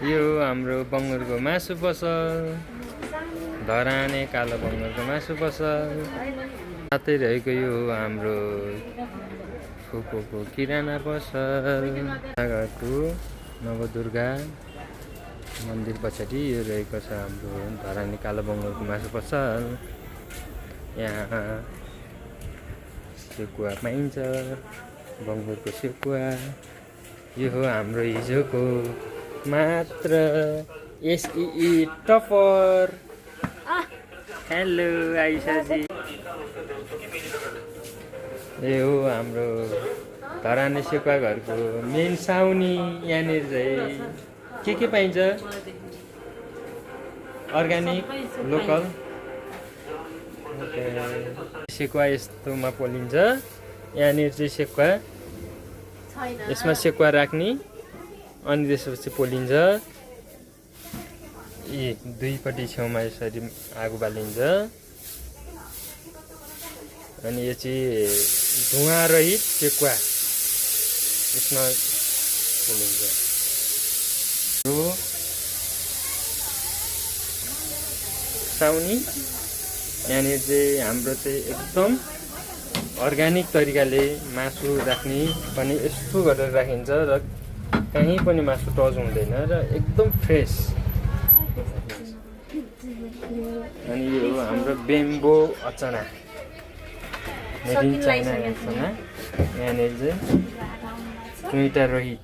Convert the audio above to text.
यो हाम्रो बङ्गुरको मासु पसल, धराने कालो बङ्गुरको मासु पसल। साथै रहेको यो हाम्रो फुपूको किराना पसल। घरको नवदुर्गा मन्दिर पछाडि यो रहेको छ हाम्रो धराने कालो बङ्गुरको मासु पसल। यहाँ सेकुवा पाइन्छ, बङ्गुरको सेकुवा। यो हो हाम्रो हिजोको मात्र एसई टपर। हेलो आइसाजी। यो हो हाम्रो धराने सेकुवा घरको मेन साउनी। यहाँनिर चाहिँ के पाइन्छ? अर्ग्यानिक लोकल सेकुवा यस्तोमा पोलिन्छ। यहाँनिर चाहिँ सेकुवा यसमा सेकुवा राख्ने, अनि त्यसपछि पोलिन्छ। यी दुईपट्टि छेउमा यसरी आगो बालिन्छ, अनि यो चाहिँ धुवा रहित सेकुवा यसमा पोलिन्छ। यो साउनी। यहाँनिर चाहिँ हाम्रो चाहिँ एकदम अर्ग्यानिक तरिकाले मासु राख्ने पनि यस्तो गरेर राखिन्छ र कहीँ पनि मासु टच हुँदैन र एकदम फ्रेस। अनि यो हाम्रो बेम्बो अचाना, मेड इन चाइना अचाना। यहाँनिर चाहिँ टुइटा रहित